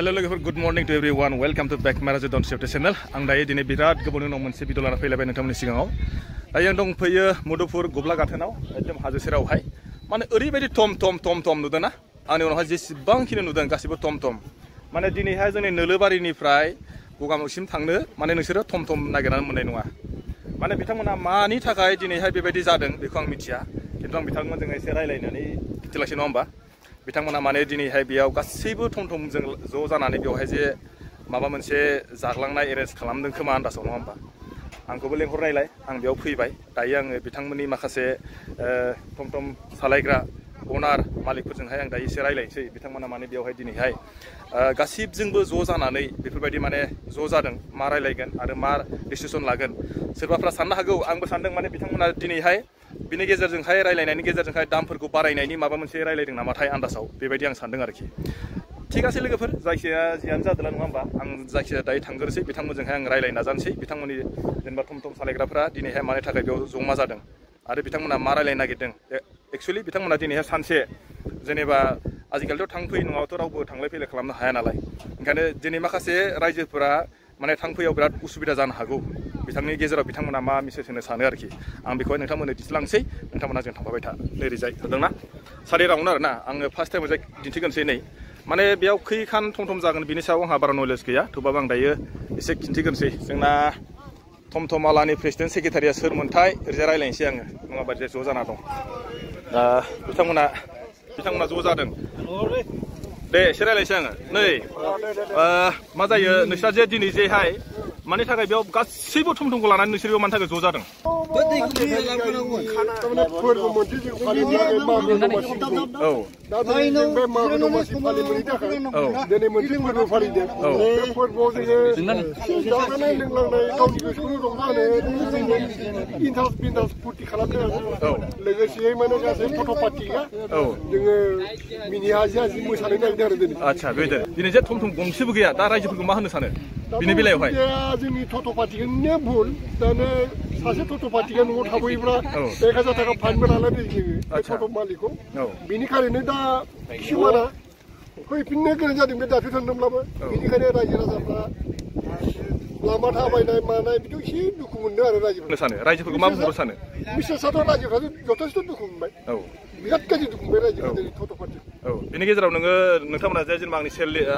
Hello लोगोफोर good morning to everyone welcome to back my done safety channel आं दायो दिनै बिराद गोबावनि उनाव मोनसे भिडिअ लाना फैलायबाय नोंथांमोननि सिगाङाव दायो आं दंफैयो मुदुफुर गब्ला गाथोनाव एकदम हाजो सेरावहाय माने ओरैबायदि टम नुदों ना आंनि उनावहाय जेसेबांखिनि नुदों गासिबो टम माने दिनैहाय जोंनि नोलोबारिनिफ्राय गगामुगसिम थांनो माने नोंसोरो टम नागिरनानै मोननाय नङा माने बिथांमोना मानि थाखाय दिनैहाय बेबायदि जादों बेखौ आं मिथिया खिन्थु आं बिथांमोनजों एसे रायलायनानै खिन्थालांसै नङा होमबा बिथांमोना माने दिनैहाय बेयाव गासैबो टमजों ज' जानानै बेवहाय जे माबा मोनसे जाग्लांनाय एरेन्ज खालामदों खोमा आन्दासाव नङा होमबा आंखौबो लेंहरनायलाय आं बेयाव फैबाय दायो आङो बिथांमोननि माखासे टम सालायग्रा अनार मालिकफोरजोंहाय आं दायो एसे रायलायनोसै बिथांमोना माने बेवहाय दिनैहाय गासिबजोंबो ज' जानानै बेफोरबायदि माने ज' जादों मा रायलायगोन आरो मा डिसिसन लागोन सोरबाफ्रा साननो हागौ आंबो सानदों माने बिथांमोना दिनैहाय बिनि गेजेरजोंहाय रायलायनायनि गेजेरजोंहाय दामफोरखौ बारायनायनि माबा मोनसे रायलायदों नामाथाय आन्दासाव बेबायदि आं सानदों आरोखि ठीक आसे लोगोफोर जायखिया जियानो जादोला नङा होमबा आं जायखिया दायो थांग्रोसै बिथांमोनजोंहाय आं रायलायनो नाजानोसै बिथांमोननि जेनेबा टम सालायग्राफ्रा दिनैहाय मानि थाखाय बेयाव जमा जादों आरो बिथांमोना मा रायलायनो नागिरदों एक्चुअलि बिथांमोना दिनैहाय सानसे जेनेबा आजिखालिथ' थांफै नङाबाथ' रावबो थांलाय फैलाय खालामनो हाया नालाय ओंखायनो दिनै माखासे रायजोफोरा माने थांफैयाव बिराद उसुबिदा जानो हागौ बिथांनि गेजेराव बिथांमोना मा मेसेज होनो सानो आरोखि आं बेखौहाय नोंथांमोननो दिन्थिलांसै नोंथांमोना जों थांफाबाय था नैरोजाय होदोंना सारि राउन्ड आरो ना आङो फार्स्ट टाइम जाय दिन्थिगोनसै नै माने बेयाव खैखान टम जागोन बिनि सायाव आंहा बारा नलेज गैया थेवबाबो आं दायो एसे खिन्थिगोनसै जोंना टमआलानि प्रेसिडेन्ट सेक्रेटारिया सोरमोनथाय ओरैजाय रायलायनोसै आङो नङाबा ज' जाना दं बिथांमोना ज' जादों दे एसे रायलायनोसै आङो नै मा जायो नोंस्रा जे दिनै जेहाय मानि थाखाय बेयाव गासैबो टमखौ लानानै नोंसोर बेयाव मानि थाखाय ज' जादों आच्छा बेदो दिनै जे टम गंसेबो गैया दा रायजोफोरखौ मा होनो सानो बिनि बेलायावहाय जोंनि टट' पार्टिखौनो भुल दानो सासे टट' पार्टिया न'आव थाबोयोब्ला 1000 थाखा फाइनबो लानानै जोङो टट' मालिकखौ बेनिखायनो दा किसुमाना फैफिननो गोनां जादों बे दाफि थांदोंब्लाबो बेनिखायनो रायजो राजाफ्रा लामा थाबायनाय मानाय बिदियाव एसे दुखु मोनदों आरो रायजोफोरखौ मा बुंहरो सानो बिसेसथ' रायजोफ्रा जथेस्थ' दुखु मोनबाय बिराद गाज्रि दुखु मोनबाय रायजोफ्रा दिनै टट' पार्टि बिनि गेजेराव नोंथांमोना जे जेनेबा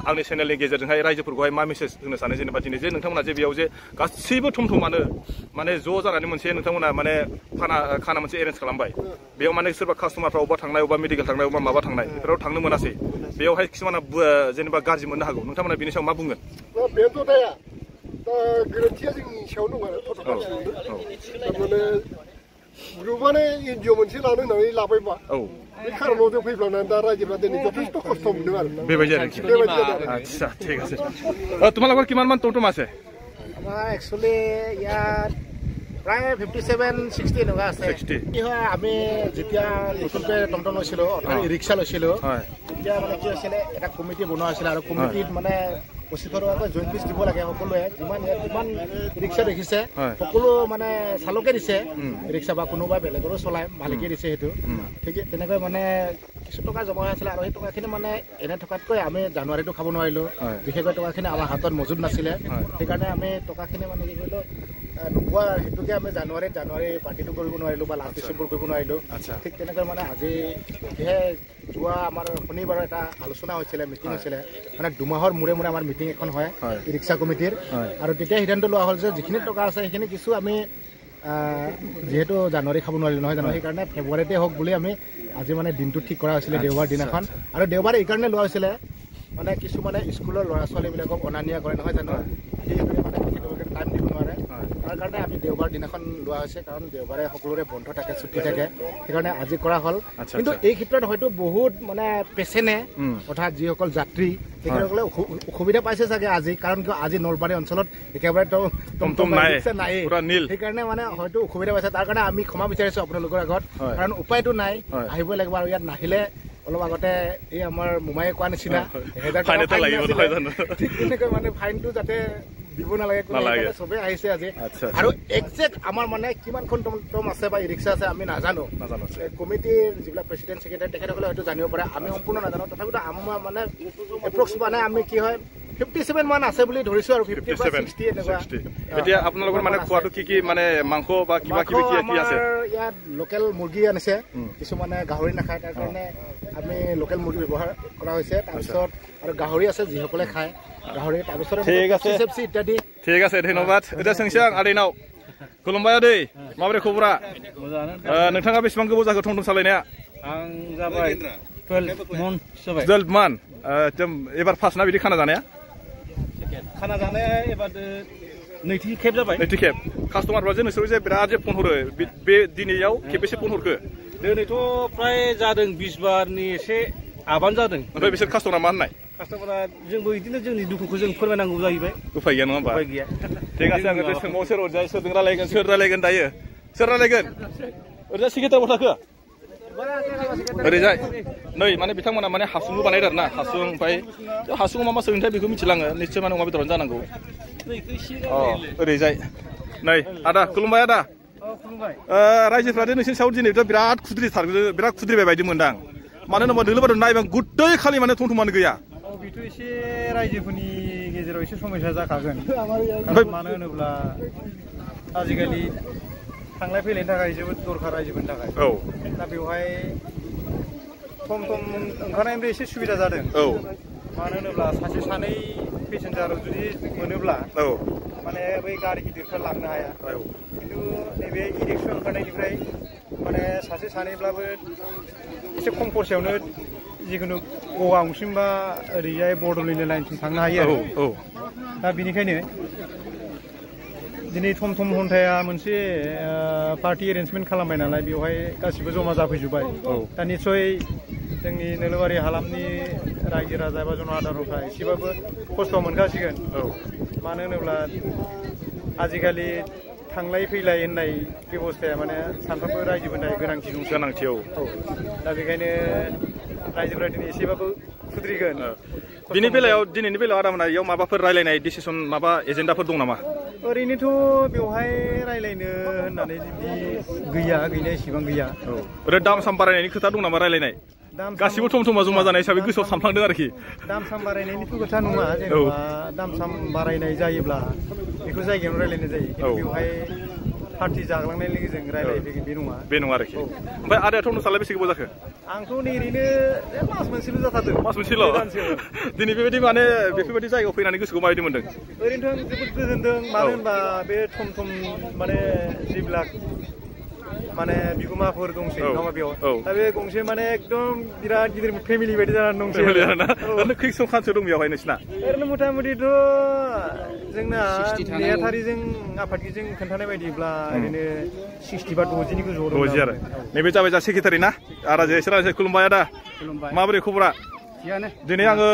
आंनि चेनेलनि गेजेरजोंहाय रायजोफोरखौहाय मा मेसेज होनो सानो जेनेबा दिनै जे नोंथांमोना जे बेयाव जे गासैबो टमआनो माने ज' जानानै मोनसे नोंथांमोना माने खाना मोनसे एरेन्ज खालामबाय बेयाव माने सोरबा कास्टमारफ्रा अबा थांनाय अबा मेडिकेल थांनाय अबा माबा थांनाय बेफोराव थांनो मोनासै बेयावहाय किसुमाना जेनेबा गाज्रि मोननो हागौ नोंथांमोना बिनि सायाव मा बुंगोन बेथ' दाया दा गोरोन्थिया जोंनि सायाव दं आरो टट' पार्टिनिबो थारमाने ग्रुपआनो एनजिअ मोनसे लानो होननानै लाबायबा बे खारनाव जों फैब्लाना दा रायजोफ्रा दिनै जथेस्थ' खस्थ' मोनदों आरो बेबायदि আচ্ছা ঠিক আছে তোমালোকৰ কিমানমান টম আছে আমাৰ একচুৱেলি ইয়াত প্ৰায় 57-60 এনেকুৱা আছে কি হয় আমি যেতিয়া নতুনকৈ টমটম লৈছিলোঁ অৰ্থাৎ ৰিক্সা লৈছিলোঁ তেতিয়া মানে কি হৈছিলে এটা কমিটি বনোৱা হৈছিলে আৰু কমিটিত মানে 25 টকাকৈ জইন ফিজ দিব লাগে সকলোৱে যিমান ইয়াত কিমান ৰিক্সা দেখিছে সকলো মানে চালকে দিছে ৰিক্সা বা কোনোবা বেলেগৰো চলায় মালিকে দিছে সেইটো ঠিক তেনেকৈ মানে কিছু টকা জমা হৈ আছিলে আৰু সেই টকাখিনি মানে এনে থকাতকৈ আমি জানুৱাৰীটো খাব নোৱাৰিলোঁ বিশেষকৈ টকাখিনি আমাৰ হাতত মজুত নাছিলে সেইকাৰণে আমি টকাখিনি মানে কি কৰিলোঁ নোপোৱা হেতুকে আমি জানুৱাৰী পাৰ্টিটো কৰিব নোৱাৰিলোঁ বা লাষ্ট ডিচেম্বৰ কৰিব নোৱাৰিলোঁ ঠিক তেনেকৈ মানে আজি যোৱা আমাৰ শনিবাৰৰ এটা আলোচনা হৈছিলে মিটিং হৈছিলে মানে 2 মাহৰ মূৰে আমাৰ মিটিং এখন হয় ৰিক্সা কমিটিৰ আৰু তেতিয়া সিদ্ধান্ত লোৱা হ'ল যে যিখিনি টকা আছে সেইখিনি কিছু আমি যেহেতু জানুৱাৰী খাব নোৱাৰিলোঁ নহয় জানো সেইকাৰণে ফেব্ৰুৱাৰীতে হওক বুলি আমি আজি মানে দিনটো ঠিক কৰা হৈছিলে দেওবাৰ দিনাখন আৰু দেওবাৰে এইকাৰণে লোৱা হৈছিলে মানে কিছুমানে স্কুলৰ ল'ৰা ছোৱালীবিলাকক অনা নিয়া কৰে নহয় জানো সেইটোৱে মানে টাইম দিব নোৱাৰে তাৰ কাৰণে আমি দেওবাৰ দিনাখন লোৱা হৈছে কাৰণ দেওবাৰে সকলোৰে বন্ধ থাকে ছুটি থাকে সেইকাৰণে আজি কৰা হ'ল কিন্তু এই ক্ষেত্ৰত হয়তো বহুত মানে পেচেণ্টে অৰ্থাৎ যিসকল যাত্ৰী তেখেতসকলে অসুবিধা পাইছে চাগে আজি কাৰণ আজি নলবাৰী অঞ্চলত একেবাৰে টমটম নাই সেইকাৰণে মানে হয়তো অসুবিধা পাইছে তাৰ কাৰণে আমি ক্ষমা বিচাৰিছোঁ আপোনালোকৰ আগত কাৰণ উপায়টো নাই আহিবই লাগিব আৰু ইয়াত নাহিলে অলপ আগতে এই আমাৰ মোমায়ে কোৱা নিচিনা 1000 টকা ঠিক তেনেকৈ মানে ফাইনটো যাতে দিব নালাগে চবে আহিছে আজি আৰু একজেক্ট আমাৰ মানে কিমানখন টম আছে বা ৰিক্সা আছে আমি নাজানো কমিটিৰ যিবিলাক প্ৰেচিডেণ্ট সেক্ৰেটাৰী তেখেতসকলে হয়তো জানিব পাৰে আমি সম্পূৰ্ণ নাজানো তথাপিতো আমাৰ মানে এপ্ৰক্স মানে আমি কি হয় 57 মান আছে বুলি ধৰিছো আৰু 50 বা 60 এনেকুৱা এতিয়া আপোনালোকৰ মানে খোৱাটো কি মানে মাংস বা কিবা কি আছে ইয়াত লোকেল মুৰ্গী আনিছে কিছু মানে গাহৰি নাখায় তাৰ কাৰণে আমি লোকেল মুৰ্গী ব্যৱহাৰ কৰা হৈছে তাৰপিছত আৰু গাহৰি আছে যিসকলে খায় গাহৰি তাৰপিছত ঠিক আছে চিপছি ইত্যাদি ঠিক আছে ধন্যবাদ এতিয়া सोंसै आं आदैनाव खुलुमबाय आदै माबोरै खबरा नोंथाङा बेसेबां गोबाव जाखो थम थम सालायनाया आं जाबाय 12 मन जाबाय 12 मान एबार फार्स्ट ना बिदि खाना जानाया एबार नैथि खेब जाबाय नैथि खेब कास्टमारफ्रा जे नोंसोर जे बिराद जे फन हरो बे दिनैयाव खेबबेसे फन हरखो दिनैथ' प्राय जादों 20 बारनि एसे आबान जादों ओमफ्राय बिसोर कास्टमारा मा होननाय कास्टमारा जोंबो बिदिनो जोंनि दुखुखौ जों फोरमायनांगौ जाहैबाय उफाय गैया नङा होमबा उफाय गैया ठीक আছে आं बे सोंबाव सोर अरजाय सोरजों रायलायगोन दायो सोर रायलायगोन ओरैजा सेक्रेटारियाव थाखो ओरैजाय नै माने बिथांमोना माने हासुंबो बानायदों आरोना हासुं ओमफ्राय हासुङाव मा सोलोंथाय बेखौ मिथिलाङो निश्चय माने अमा बेदरानो जानांगौ ओरैजाय नै आदा खुलुमबाय आदा रायजोफ्रा नोंसिनि सायाव दिनै बिराद खुद्रिबाय बायदि मोनदां मानो होनोबा नोलोबारियाव नायबां गुदै खालि माने थमथमानो गैया बेथ' एसे रायजोफोरनि गेजेराव एसे समस्या जाखागोन मानो होनोब्ला आजिखालि थांलाय फैलायनि थाखाय जोबोद दरखार रायजोफोरनि थाखाय दा बेवहाय थम थम ओंखारनायनिफ्राय एसे सुबिदा जादों मानो होनोब्ला सासे सानै पेसेन्जार जुदि मोनोब्ला माने बै गारि गिदिरफोर लांनो हाया खिन्थु नैबे इरिक्सा ओंखारनायनिफ्राय माने सासे सानैब्लाबो एसे खम खरसायावनो जिखुनु गगामुसिम बा ओरैजाय बड'लेण्ड लाइनसिम थांनो हायो आरो दा बेनिखायनो दिनै थम थम हन्थाया मोनसे पार्टि एरेन्जमेन्ट खालामबाय नालाय बेवहाय गासिबो जमा जाफैजोब्बाय दा निस्सय जोंनि नोलोबारि हालामनि रायजो राजा एबा जनआदारफ्रा एसेबाबो खस्थ' मोनखासिगोन मानो होनोब्ला आजिखालि थांलाय फैलाय होननाय बेबस्थाया माने सानफ्रोमबो रायजोफोरनि गोनांथि दा बेखायनो रायजोफोरा दिनै एसेबाबो खुद्रिगोन दिनैनि बेलायाव आदामोना इयाव माबाफोर रायलायनाय डिसिसन माबा एजेन्डाफोर दं नामा ओरैनोथ' बेवहाय रायलायनो होननानै गैया गैनाया एसेबां गैया दाम साम बारायनायनि खोथा दं नामा रायलायनाय गासिबो थम थमा जमा जानाय हिसाबै गोसोआव सानफ्लांदों आरोखि दाम साम बारायनायनिथ' खोथा नङा जेनेबा दाम साम बारायनाय जायोब्ला बेखौ जायगायावनो रायलायनाय जायो खिन्थु बेवहाय पार्टि जाग्लांनायनि गेजेरजों रायलायफैगोन बे नङा आरोखि ओमफ्राय आदायाथ' नोंसालाय बेसे गोबाव जाखो आंथ' नै ओरैनो मास मोनसेल' जाथारदों मास मोनसेल' दिनै बेबायदि माने बेफोरबायदि जायगायाव फैनानै गोसोखौ माबायदि मोनदों ओरैनोथ' आं जोबोद गोजोनदों मानो होनबा बे थम थम माने जिब्ला माने बिगुमाफोर दंसै नङा बेयाव दा बे गंसे माने एकदम बिराद गिदिर फेमिलि बायदि जानानै दंसै खैसन खानसो दं बेवहाय नोंसिना ओरैनो मथा मथिथ' जोंना नेहाथारिजों आफादगिरिजों खोन्थानाय बायदिब्ला ओरैनो 60 बा 60नि गोजौआव दं 60 आरो नैबे जाबाय जा सेक्रेटारि ना आदा जे एसे खुलुमबाय आदा माबोरै खबरा दिनै आङो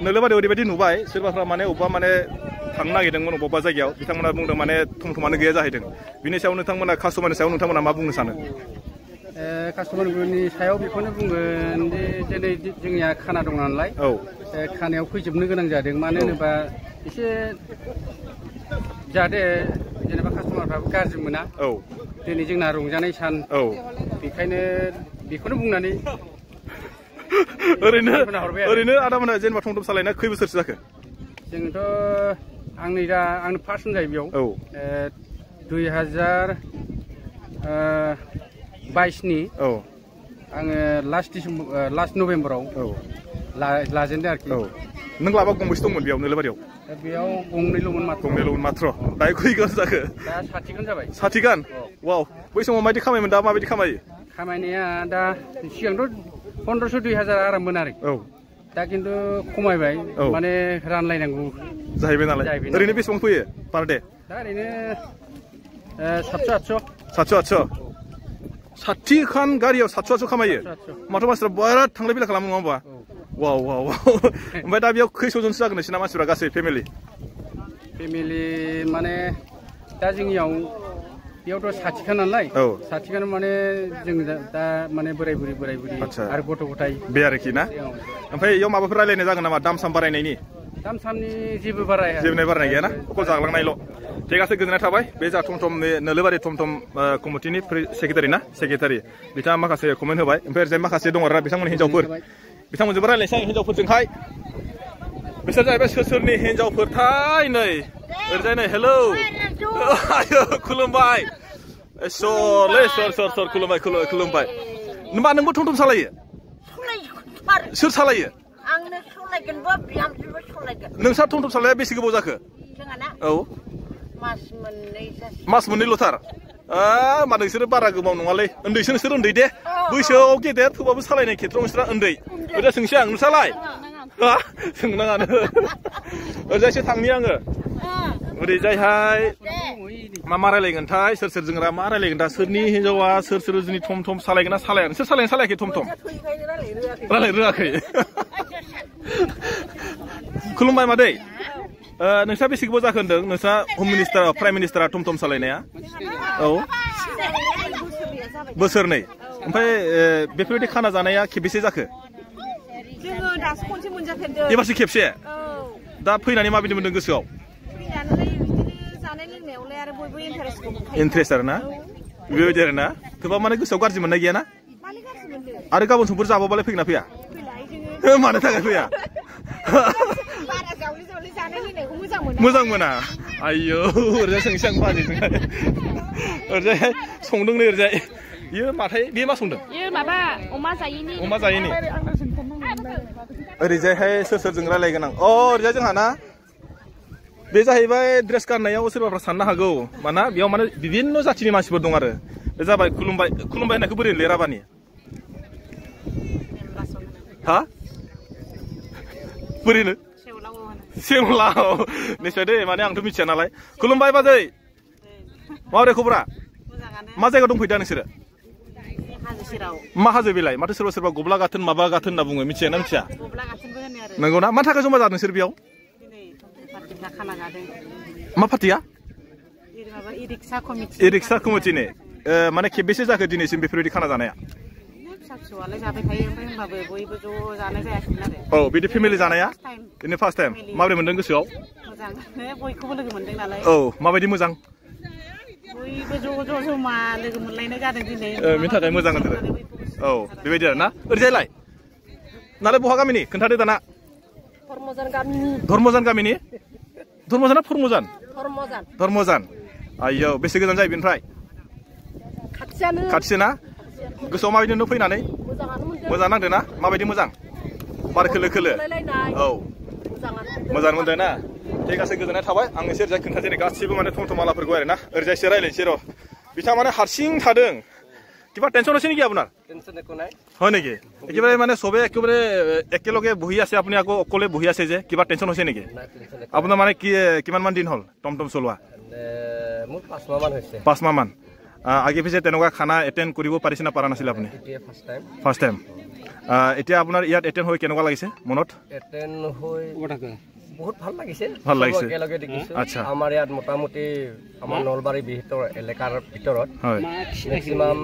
नोलोबारियाव ओरैबायदि नुबाय सोरबाफ्रा माने अबेबा माने थांनो नागिरदोंमोन अबेबा जायगायाव बिथांमोना बुंदों माने थमथमानो गैया जाहैदों बिनि सायाव नोंथांमोना कास्टमारनि सायाव नोंथांमोना मा बुंनो सानो कास्टमारफोरनि सायाव बेखौनो बुंगोन जे दिनै जोंनिया खाना दं नालाय खानायाव फैजोबनो गोनां जादों मानो होनोबा एसे जाहाथे जेनेबा कास्टमारफ्राबो गाज्रि मोना दिनै जोंना रंजानाय सान बेखायनो बेखौनो बुंनानै ओरैनो आदामोना जेनेबा थम थम सालायनाया खै बोसोरसो जाखो जोंथ' आंनो फार्स्ट होनजायो बेयाव 2022नि आङो लास्ट नभेम्बराव लाजेनदों आरोखि नों लाबा गंबेसे दंमोन बेयाव नोलोबारियाव बेयाव गंनैल'मोन माथ्र दायो खैगान जाखो दा 60 गान जाबाय 60 गान वाव बै समाव माबायदि खामायोमोन दा माबायदि खामायो खामायनाया दा सिगांथ' 1500-2000 आराममोन आरो दा खिन्थु खमायबाय माने रानलायनांगौ जाहैबाय नालाय ओरैनो बेसेबां फैयो पार डे दा ओरैनो 700-800 60 खान गारियाव 700-800 खामायो माथो मानसिफ्रा बिराद थांलाय फैलाय खालामो नङा होमबा वाव ओमफ्राय दा बेयाव खैस'जनसो जागोन नोंसिना मानसिफ्रा गासै फेमिलि माने दा जोंनियाव बेयावथ' 60 खान नालाय 60 खान माने जों दा माने बोराय बुरि आरो गथ' गथाय बे आरोखि ना ओमफ्राय इयाव माबाफोर रायलायनाय जागोन नामा दाम साम बारायनायनि दाम सामनि जेबो बाराया बारायनाय गैयाना अकल जाग्लांनायल' ठीक আছে गोजोननाय थाबाय बे जा थमथमनि नोलोबारि थमथम कमिटिनि सेक्रेटारि बिथाङा माखासे कमेन्ट होबाय ओमफ्राय माखासे दङ आरो बिथांमोन हिनजावफोर बिथांमोनजोंबो रायलायनोसै हिनजावफोरजोंहाय बिसोर जाहैबाय सोरनि हिन्जावफोरथाय नै ओरैजाय नै हेलौ खुलुमबाय सर खुलुमबाय होनबा नोंबो थम थम सालायो सोर सालायो आंनो सालायगोनबो बिहामजोबो सालायगोन नोंसा थम थम सालाया बेसे गोबाव जाखो जोंहाना औ मास मोननैल'थार मा नोंसोरो बारा गोबाव नङालै उन्दैसो नोंसोर उन्दै दे बैसोआव गेदेर थेवबाबो सालायनाय खेत्रआव नोंसोरा उन्दै ओरैजा सोंसै आं नोंसालाय सोंनाङानो ओरैजायसो थांनि आङो ओरैजायहाय मा रायलायगोनथाय सोरजों मा रायलायगोन दा सोरनि हिन्जावा सोर जोंनि थम थम सालायगोन ना सालाया नोंसोर सालायाखै थम थम रायलायनो रोङाखै खुलुमबाय मादै नोंसा बेसे गोबाव जाखो होनदों नोंसा हम मिनिस्टार प्राइम मिनिस्टारा थम थम सालायनाया औ बोसोरनै ओमफ्राय बेफोरबायदि खाना जानाया खेबेसे जाखो जोङो दासो खनसे मोनजाफेरदों एबारसो खेबसे दा फैनानै माबायदि मोनदों गोसोआव जानाय लोंनायावलाय आरो बयबो इन्ट्रेस्ट आरो ना बेबायदि आरो ना थेवबा माने गोसोआव गाज्रि मोननाय गैया ना आरो गाबोन समफोर जाबावबालाय फैगोन ना फैया मानो थाखाय फैया मोजां मोना आयौ ओरैजाय सोंसै आं बाजैजोंहाय ओरैजाय संदों नै ओरैजाय बियो माथाय बे मा संदों अमा जायैनि ओरैजायहाय सोरजों रायलायगोन आं ओरैजाय जोंहा ना बे जाहैबाय ड्रेस गाननायाव सोरबाफ्रा साननो हागौ माना बेयाव माने बिभिन्न जाथिनि मानसिफोर दं आरो बे जाबाय खुलुमबाय होननायखौ बोरै लिरा राभानि हा बोरैनो सेवलाव निश्चय दे माने आंथ' मिथिया नालाय खुलुमबाय बाजै माबोरै खबरा मा जायगायाव दंफैदा नोंसोरो मा हाजो बेलाय माथो सोरबा गब्ला गाथोन माबा गाथोन होनना बुङो मिथिया ना मिथिया नंगौना मा थाखाय जमा जादों नोंसोर बेयाव मा पार्टिया इरिक्सा कमिटिनि माने खेबेसे जाखो दिनैसिम बेफोरबायदि खाना जानाया औ बिदि फेमिलि जानाया बिदिनो फार्स्ट टाइम माबोरै मोनदों गोसोआव बयखौबो लोगो मोनदों नालाय औ माबायदि मोजां बयबो ज' जमा लोगो मोनलायनाय जादों दिनै बेनि थाखाय मोजां होनदों औ बेबायदि आरो ना ओरैजायलाय नालाय बहा गामिनि खोन्थादो दाना धर्मजान गामिनि धर्मजाना धर्मजान आयौ बेसे गोजान जायो बेनिफ्राय खाथिसो ना गोसोआव माबायदि मोनदों फैनानै मोजां नांदों ना माबायदि मोजां बार खोलो औ मोजां मोनदों ना ठीक আছে गोजोननाय थाबाय आं एसे ओरैजाय खोन्थासै गासिबो माने थमथमालाफोरखौ आरो ना ओरैजाय एसे रायलायनोसै र' बिथाङा माने हारसिं थादों কিবা টেনশন আছে নেকি আপনার টেনশন একো নাই হয় নেকি একেবারে মানে সবে একেবারে একেলগে বহি আছে আপনি আকৌ অকলে বহি আছে যে কিবা টেনশন হৈছে নেকি আপোনাৰ মানে কি কিমান মান দিন হল টমটম চলোৱা মোৰ 5 মাহ মান হৈছে 5 মাহ মান আগে পিছে তেনেকুৱা খানা এটেন্ড কৰিব পাৰিছে না পাৰা নাছিল আপুনি ফাৰ্স্ট টাইম এতিয়া আপোনাৰ ইয়াত এটেন্ড হৈ কেনেকুৱা লাগিছে মনত এটেন্ড হৈ বহুত ভাল লাগিছে একেলগে দেখিছো আচ্ছা আমাৰ ইয়াত মোটামুটি আমাৰ নলবাৰী বিহিতৰ এলেকাৰ ভিতৰত ম্যাক্সিমাম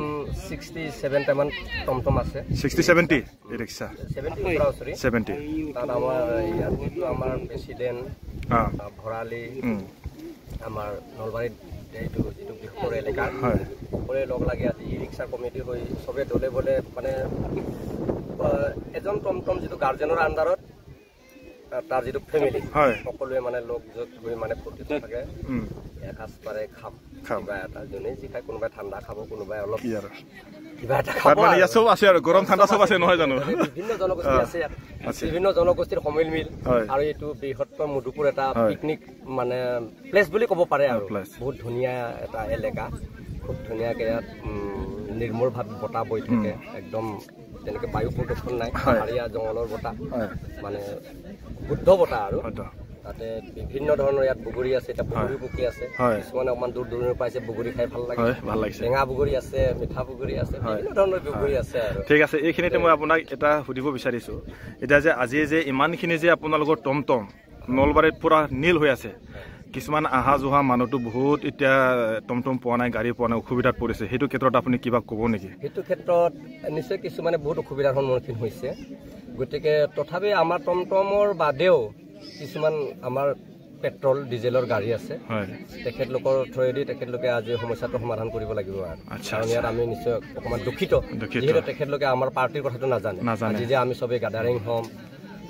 67 টামান টমটম আছে 60-70 ৰিক্সা 70 তাত আমাৰ ইয়াত যিটো আমাৰ প্ৰেসিডেন্ট ভৰালি আমাৰ নলবাৰীত এইটো যিটো বিহিতৰ এলেকাৰ পৰে লগ লাগি আজি ৰিক্সা কমিটি হৈ সবে দলে বলে মানে এজন টমটম যিটো গাৰ্জেনৰ আন্ডাৰত তার যেটো ফ্যামিলি সকলোৱে মানে লোক যত গৈ মানে ফূৰ্তি থাকে একাজ পাৰে খাবা এটা জনে যি খাই কোনোবাই ঠাণ্ডা খাব কোনোবাই অলপ কিবা এটা খাব মানে ইয়া সব আছে আৰু গৰম ঠাণ্ডা সব আছে নহয় জানো বিভিন্ন জনগোষ্ঠী আছে বিভিন্ন জনগোষ্ঠীৰ সমিলমিল আৰু এইটো বৃহত্তৰ মধুপুৰ এটা পিকনিক মানে প্লেস বুলি ক'ব পাৰে আৰু বহুত ধুনীয়া এটা এলেকা খুব ধুনীয়াকে ইয়াত নিৰ্মলভাৱে বতাহ বৈ থাকে একদম তেনেকে বায়ু প্ৰদূষণ নাই পাহাৰীয়া জংগলৰ বতাহ মানে শুদ্ধ বতাহ আৰু তাতে বিভিন্ন ধৰণৰ ইয়াত বগৰী আছে এটা বগৰী পকি আছে কিছুমানে অকমান দূৰ দূৰৰ পাইছে বগৰী খাই ভাল লাগিছে টেঙা বগৰী আছে মিঠা বগৰী আছে বিভিন্ন ধৰণৰ বগৰী আছে আৰু ঠিক আছে এইখিনিতে মই আপোনাক এটা সুধিব বিচাৰিছো এটা যে আজি যে ইমানখিনি যে আপোনালোকৰ টমটম নলবাৰীত পুৰা নীল হৈ আছে কিছুমান আহা জোহা মানুহটো বহুত এতিয়া টমটম পোৱা নাই গাড়ী পোৱা নাই অসুবিধাত পৰিছে সেইটো ক্ষেত্ৰত আপুনি কিবা ক'ব নেকি সেইটো ক্ষেত্ৰত নিশ্চয় কিছুমানে বহুত অসুবিধাৰ সন্মুখীন হৈছে গতিকে তথাপি আমাৰ টমটমৰ বাদেও কিছুমান আমাৰ পেট্ৰল ডিজেলৰ গাড়ী আছে তেখেতলোকৰ থ্ৰুৱেদি তেখেতলোকে আজি সমস্যাটো সমাধান কৰিব লাগিব আৰু কাৰণ ইয়াত আমি নিশ্চয় অকণমান দুখিত যিহেতু তেখেতলোকে আমাৰ পাৰ্টিৰ কথাটো নাজানে আজি যে আমি সবে গাদাৰিং হ'ম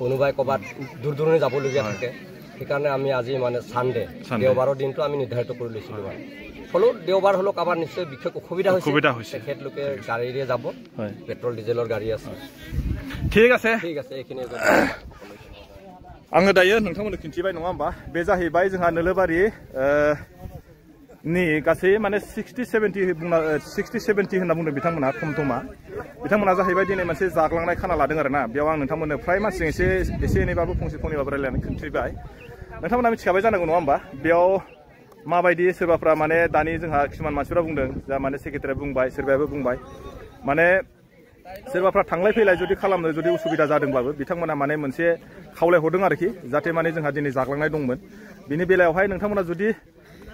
কোনোবাই ক'ৰবাত দূৰ দূৰণি যাবলগীয়া থাকে সেইকাৰণে আমি আজি মানে চানডে দেওবাৰৰ দিনটো আমি নিৰ্ধাৰিত কৰি লৈছিলোঁ মানে হ'লেও দেওবাৰ হ'লেও কাৰোবাৰ নিশ্চয় বিশেষ অসুবিধা হৈছে তেখেতলোকে গাড়ীৰে যাব পেট্ৰল ডিজেলৰ গাড়ী আছে ঠিক আছে এইখিনি आङो दायो नोंथांमोननो खिन्थिबाय नङा होमबा बे जाहैबाय जोंहा नोलोबारि नि गासै माने 60-70 होनना बुंदों बिथांमोना थमथमा बिथांमोना जाहैबाय दिनै मोनसे जाग्लांनाय खाना लादों आरोना बेयाव आं नोंथांमोननो फ्राय मानसिजों एसे एनैबाबो फंसे फंनैबाबो रायलायनानै खिन्थिबाय नोंथांमोना मिथिखाबाय जानांगौ नङा होमबा बेयाव माबायदि सोरबाफ्रा माने दानि जोंहा किसुमान मानसिफ्रा बुंदों जा माने सेक्रेटारिया बुंबाय सोरबायाबो बुंबाय माने सोरबाफ्रा थांलाय फैलाय जुदि खालामनो जुदि उसुबिदा जादोंब्लाबो बिथांमोना माने मोनसे खावलायहरदों आरोखि जाहाथे माने जोंहा दिनै जाग्लांनाय दंमोन बिनि बेलायावहाय नोंथांमोना जुदि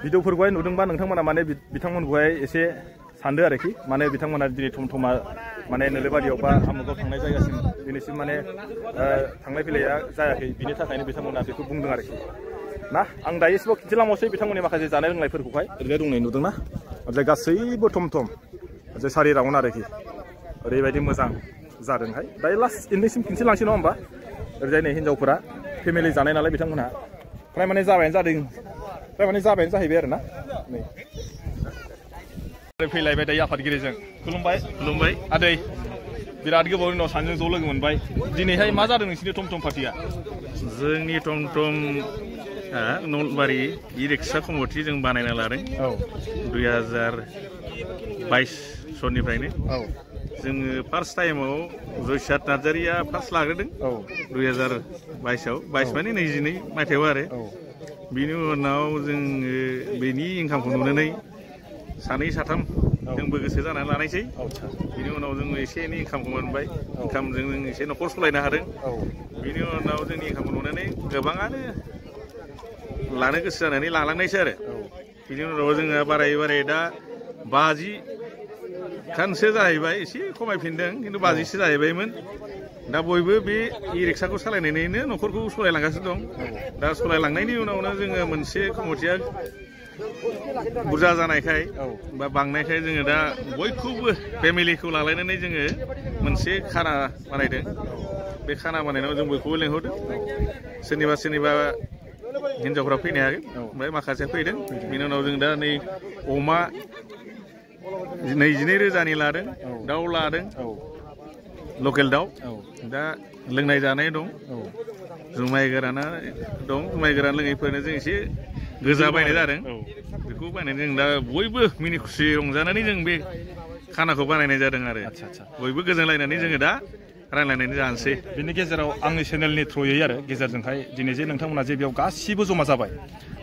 भिडिअफोरखौहाय नुदोंबा नोंथांमोना माने बिथांमोनखौहाय एसे सानदो आरोखि माने बिथांमोना दिनै थमथमा माने नोलोबारियाव बा आमुगाव थांनाय जायगासिम दिनैसिम माने थांलाय फैलाया जायाखै बिनि थाखायनो बिथांमोना बेखौ बुंदों आरोखि ना आं दायो एसेबां खिन्थिलांबावसै बिथांमोननि माखासे जानाय लोंनायफोरखौहाय ओरैजाय दंनाय नुदोंना ओरैजाय गासैबो थमथम ओरैजाय सारि राउन्ड आरोखि ओरैबायदि मोजां जादोंहाय दायो लास्ट इन्डिंसिम खिन्थिलांसै नङा होमबा ओरैजाय नै हिन्जावफोरा फेमिलि जानाय नालाय बिथांमोनहा फ्राय माने जाबायानो जाहैबाय आरोना नै फैलायबाय दायो आफादगिरिजों खुलुमबाय आदै बिराद गोबावनि उनाव सानैजों ज' लोगो मोनबाय दिनैहाय मा जादों नोंसिनि थमथम पार्टिया जोंनि थमथम नलबारि इ रिक्सा कमिटि जों बानायना लादों 2022 सननिफ्रायनो जोङो फार्स्ट टाइमाव जयसाद नार्जारिया फार्स्ट लाग्रोदों 2022आव 22 माने 22 मायथाइयाव आरो बिनि उनाव जोङो बेनि इनकामखौ नुनानै सानै साथाम जोंबो गोसो जानानै लानायसै बिनि उनाव जोङो एसे एनै इनकामखौ मोनबाय इनकामजों जों एसे न'खर सालायनो हादों बिनि उनाव जोंनि इनकामखौ नुनानै गोबाङानो लानो गोसो जानानै लालांनायसै आरो बिनि उनाव जोङो बारायै दा 50 खानसो जाहैबाय एसे खमायफिनदों खिन्थु 50सो जाहैबायमोन दा बयबो बे इ रिक्साखौ सालायनानैनो न'खरखौ सालायलांगासिनो दं दा सालायलांनायनि उनावनो जोङो मोनसे कमिटिया बुरजा जानायखाय बा बांनायखाय जोङो दा बयखौबो फेमिलिखौ लालायनानै जोङो मोनसे खाना बानायदों बे खाना बानायनायाव जों बयखौबो लेंहरदों सोरनिबा हिन्जावफ्रा फैनो हायाखै ओमफ्राय माखासे फैदों बिनि उनाव जों दा नै अमा 22,000 लादों दाउ लादों लकेल दाउ दा लोंनाय जानाय दं जुमाय गोराना दं जुमाय गोरान लोङैफोरनो जों एसे गोजा बायनाय जादों बेखौ बायनानै जों दा बयबो मिनि खुसि रंजानानै जों बे खानाखौ बानायनाय जादों आरो बयबो गोजोनलायनानै जोङो दा रायलायनानै जानोसै बेनि गेजेराव आंनि चेनेलनि थ्रुयै आरो गेजेरजोंहाय दिनै जे नोंथांमोना जे बेयाव गासिबो जमा जाबाय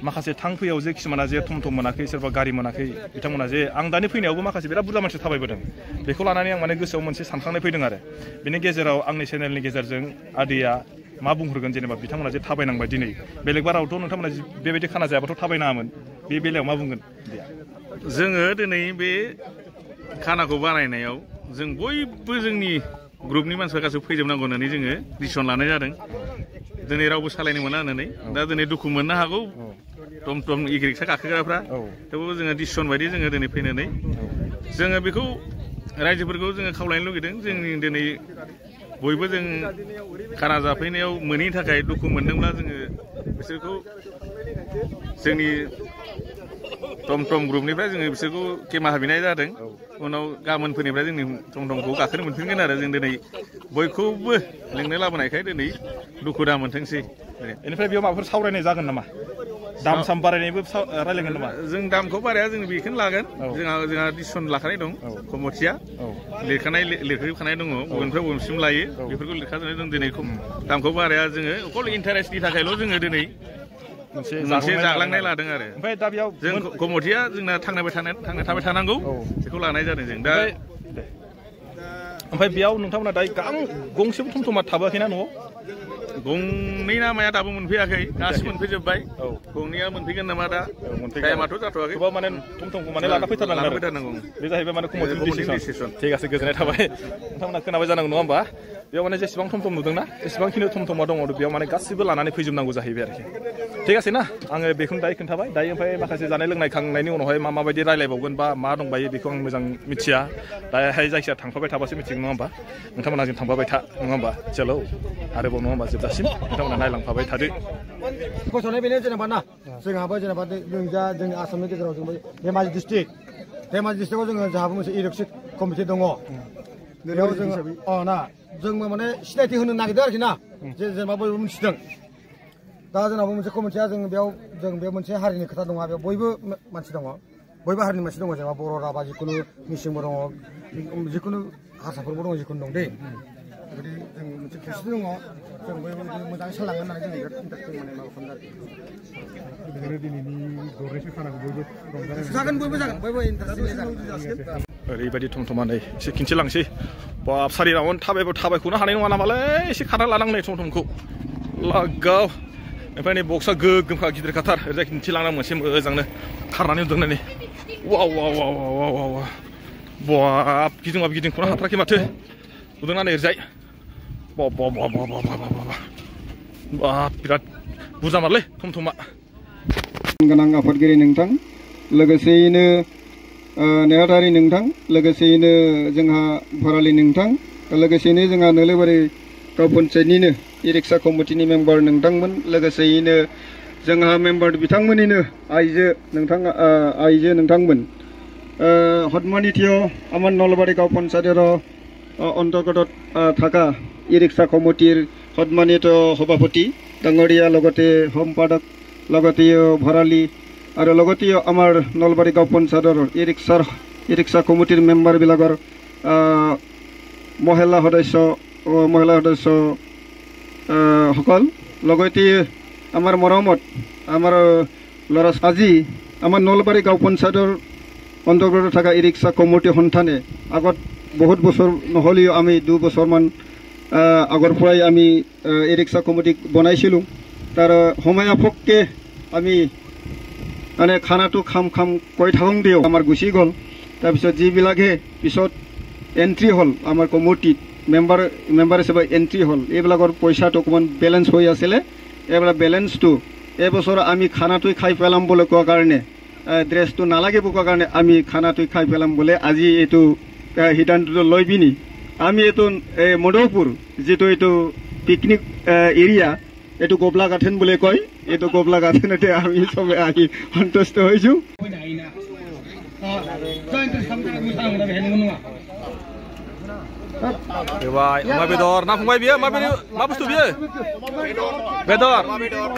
माखासे थांफैयाव जे किसुमाना जे थमथम मोनाखै सोरबा गारि मोनाखै बिथांमोना जे आं दानि फैनायावबो माखासे बिराद बुरजा मानसि थाबायबोदों बेखौ लानानै आं माने गोसोआव मोनसे सानखांनाय फैदों आरो बेनि गेजेराव आंनि चेनेलनि गेजेरजों आदैया मा बुंहरगोन जेनेबा बिथांमोना जे थाबायनांबाय दिनै बेलेग बारावथ' नोंथांमोना बेबायदि खाना जायाबाथ' थाबायनाङामोन बे बेलायाव मा बुंगोन जोङो दिनै बे खानाखौ बानायनायाव जों बयबो जोंनि ग्रुपनि मानसिफ्रा गासैबो फैजोबनांगौ होननानै जोङो डिसिसन लानाय जादों दिनै रावबो सालायनो मोना होननानै दा दिनै दुखु मोननो हागौ टमटम इ रिक्सा गाखोग्राफ्रा थेवबो जोङो डिसिसन बायदि जोङो दिनै फैनानै जोङो बेखौ रायजोफोरखौ जोङो खावलायनो लुगैदों जोंनि दिनै बयबो जों खाना जाफैनायाव मोनैनि थाखाय दुखु मोनदोंब्ला जोङो बिसोरखौ जोंनि टमटम ग्रुपनिफ्राय जोङो बिसोरखौ केमा बिनाय जादों उनाव गाबोनफोरनिफ्राय जोंनि टमटमखौ गाखोनो मोनफिनगोन आरो जों दिनै बयखौबो लिंनो लाबोनायखाय दिनै दुखु दा मोनथोंसै बेनिफ्राय बेयाव माबाफोर सावरायनाय जागोन नामा दाम साम बारायनायबो रायलायगोन नामा जों दामखौ बाराया जों बेखौनो लागोन जोंहा डिसिसन लाखानाय दं कमिटिया लिरखानाय दङ बबेनिफ्राय बबेसिम लायो बेफोरखौ लिरखानानै जों दिनै दामखौ बाराया जोङो अकल इन्टारेस्टनि थाखायल' जोङो दिनै मोनसे जाग्लांनाय लादों आरो ओमफ्राय दा बेयाव जों कमिटिया जोंना थांबाय थानांगौ बेखौ लानाय जादों जों दा ओमफ्राय बेयाव नोंथांमोना दायो गंसेबो थमथमा थाबोआखैना न'आव गंनै नामाया दाबो मोनफैयाखै गासिबो मोनफैजोब्बाय गंनैया मोनफैगोन नामा दा टाइमाथ' जाथ'वाखै माने थमथमखौ माने लाना फैथारनांगौ बे जाहैबाय माने कमिटिनि डिसिसन थिग আছে गोजोननाय थाबाय नोंथांमोना खोनाबाय जानांगौ नङा होमबा बेयाव माने जेसेबां थम थम नुदोंना एसेबांखिनि थम थमा दङ बेयाव माने गासिबो लानानै फैजोबनांगौ जाहैबाय आरोखि ठीक আছে ना आङो बेखौनो दायो खोन्थाबाय दायो ओमफ्राय माखासे जानाय लोंनाय खांनायनि उनावहाय माबायदि रायलायबावगोन बा मा दंबायो बेखौ आं मोजां मिथिया दाहाय जायखिया थांफाबाय थाबासो मिथिगोन नङा होमबा नोंथांमोना जों थांफाबाय था नङा होमबा चलो आरोबाव नङा होमबा जोबजासिम नोंथांमोना नायलांफाबाय थादो गसनाय बेनो जेनेबा ना जोंहाबो जेनेबा जोंनि आसामनि गेजेराव जों धेमाजि डिस्ट्रिक्टआव जोंहाबो मोनसे इलेक्सन कमिटि दङ बेयाव जोङो ना जोंबो माने सिनायथि होनो नागिरदों आरोखि ना जेनेबा बयबो मिथिदों दा जोंनाबो मोनसे कमिटिया जों बेयाव मोनसे हारिनि खोथा दङ बेयाव बयबो मानसि दङ बयबो हारिनि मानसि दङ जेनेबा बर' राभा जिखुनु मिसिंबो दङ जिखुनु हारसाफोरबो दङ जिखुनु दं दे बिदि जों मोनसे खौसेथि दङ जों बयबो मोजाङै सोलांगोन होननानै जों बिराद इन्टारेस्टिं माने माबा खालामदों आरोखि दिनैनि दरनैसो खानाखौ बयबो जागोन बयबो इन्टारेस्टिं जागोन ओरैबायदि थमथमा नै एसे खिन्थिलांसै बाब सारि राउन्ड थाबायखौनो हानाय नङा नामालै एसे खारना लानांनाय थमथमखौ लागाव ओमफ्राय नै बक्सआ गोगोमखा गिदिर खाथार ओरैजाय खिन्थिलांना मोनसे मोजांनो खारनानै नुदों नै वाव वाव वाव वाव वाव बाब गिदिंखौनो हाथाराखै माथो नुदोंना नै ओरैजाय बाब बिराद बुरजा मारलै थमथमा गोनां आफादगिरि नोंथां लोगोसेयैनो नेहाथारि नोंथां लोगोसेयैनो जोंहा भरालि नोंथां लोगोसेयैनो जोंहा नोलोबारि गाव पन्चायतनिनो इ रिक्सा कमिटिनि मेम्बार नोंथांमोन लोगोसेयैनो जोंहा मेम्बार बिथांमोननिनो आइजो नोंथांमोन हदमानिथियाव आमार नलबारि गाव पन्चायतर अन्तर्गत थाका इ रिक्सा कमिटिर हदमानित सभापति डांगरिया लगते सम्पादक लगते भराली और लगते आमार नलबारि गाव पन्चायतर इ रिक्सा कमिटिर मेम्बार बिलागर महिला सदस्य सकल लगते आमार मरमत आमार लरा আজি आमार नलबारि गाव पन्चायतर अन्तर्गत थाका इ रिक्सा कमिटि सन्थाने आगत बहुत बছर নহলেও আমি 2 বছৰমান আগৰ পৰাই আমি ই ৰিক্সা কমিটি বনাইছিলো তাৰ সময়ফকে আমি মানে খানাটো খাম কৈ থাকোঁ দিও আমাৰ গুছি গল তাৰ পিছত যিবিলাকে পিছত এন্ট্ৰি হল আমাৰ কমিটিত মেম্বাৰ হিচাপে এন্ট্ৰি হল এইবিলাকৰ পইচাটো অকমান বেলেন্স হৈ আছিল এইবিলাক বেলেন্সটো এই বছৰ আমি খানাটো খাই পেলাম বলে কোৱা কাৰণে ড্ৰেছটো নালাগে কোৱা কাৰণে আমি খানাটো খাই পেলাম বলে আজি এটো সিদ্ধান্তটো লৈ পিনি আমি এইটো মধুপুৰ যেটো এইটো পিকনিক এৰিয়া এইটো গোবলাগাথেন বুলি কয় এইটো গোবলাগাথেনতে আমি সবে আহি সন্তুষ্ট হৈছো Baik, ma bedor, na fungbai biar, ma bustu biar. Bedor,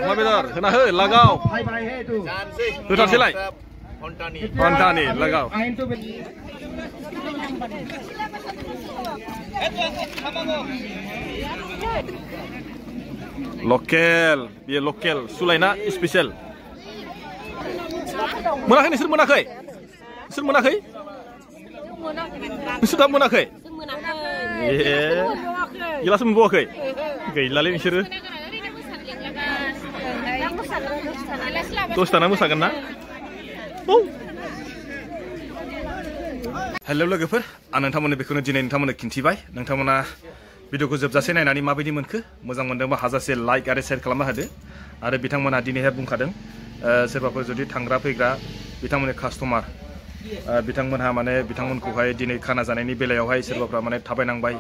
ma bedor, kena he, lagau. Tu tak silai. Hontani, lagau. Lokal, biar lokal, Sulaina spesial. Monakai ni, monakai. Monakai? Sudah monakai? Gila sembuakai? Gila le misir. Terus tanah musakan na? Hello logoफोर आं नोंथांमोननो बेखौनो दिनै नोंथांमोननो खिन्थिबाय नोंथांमोना भिडिअखौ जोबजासे नायनानै माबायदि मोनखो मोजां मोनदोंबा हाजासे लाइक आरो शेयार खालामना होदो आरो बिथांमोना दिनैहाय बुंखादों सोरबाफोर जुदि थांग्रा फैग्रा बिथांमोननि कास्टमार बिथांमोनहा माने बिथांमोनखौहाय दिनै खाना जानायनि बेलायावहाय सोरबाफ्रा माने थाबायनांबाय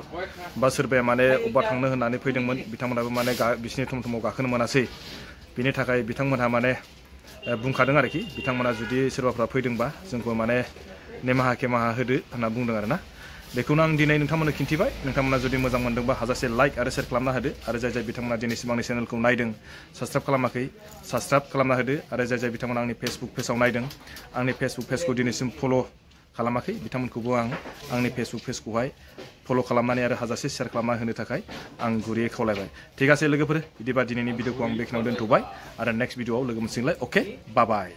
बा सोरबाया माने अबा थांनो होननानै फैदोंमोन बिथांमोनाबो माने बिसिनि थमथमाव गाखोनो मोनासै बिनि थाखाय बिथांमोनहा माने बुंखादों आरोखि बिथांमोना जुदि सोरबाफ्रा फैदोंबा जोंखौ माने नेमाहा केमाहा होदो होनना बुंदों आरोना बेखौनो आं दिनै नोंथांमोननो खिन्थिबाय नोंथांमोना जुदि मोजां मोनदोंबा हाजासे लाइक आरो शेयार खालामना होदो आरो जाय बिथांमोना दिनैसिम आंनि चेनेलखौ नायदों साबस्क्राइब खालामाखै साबस्क्राइब खालामना होदो आरो जाय बिथांमोना आंनि फेसबुक पेजआव नायदों आंनि फेसबुक पेजखौ दिनैसिम फल' खालामाखै बिथांमोनखौबो आं आंनि फेसबुक पेजखौहाय फल' खालामनानै आरो हाजासे शेयार खालामना होनो थाखाय आं गुरैयै खावलायबाय थिग আছে लोगोफोर बिदिबा दिनैनि भिडिअखौ आं बेखिनियाव दोनथ'बाय आरो नेक्स्ट भिडिअआव लोगो मोनसिगोनलाय अके बाय बाय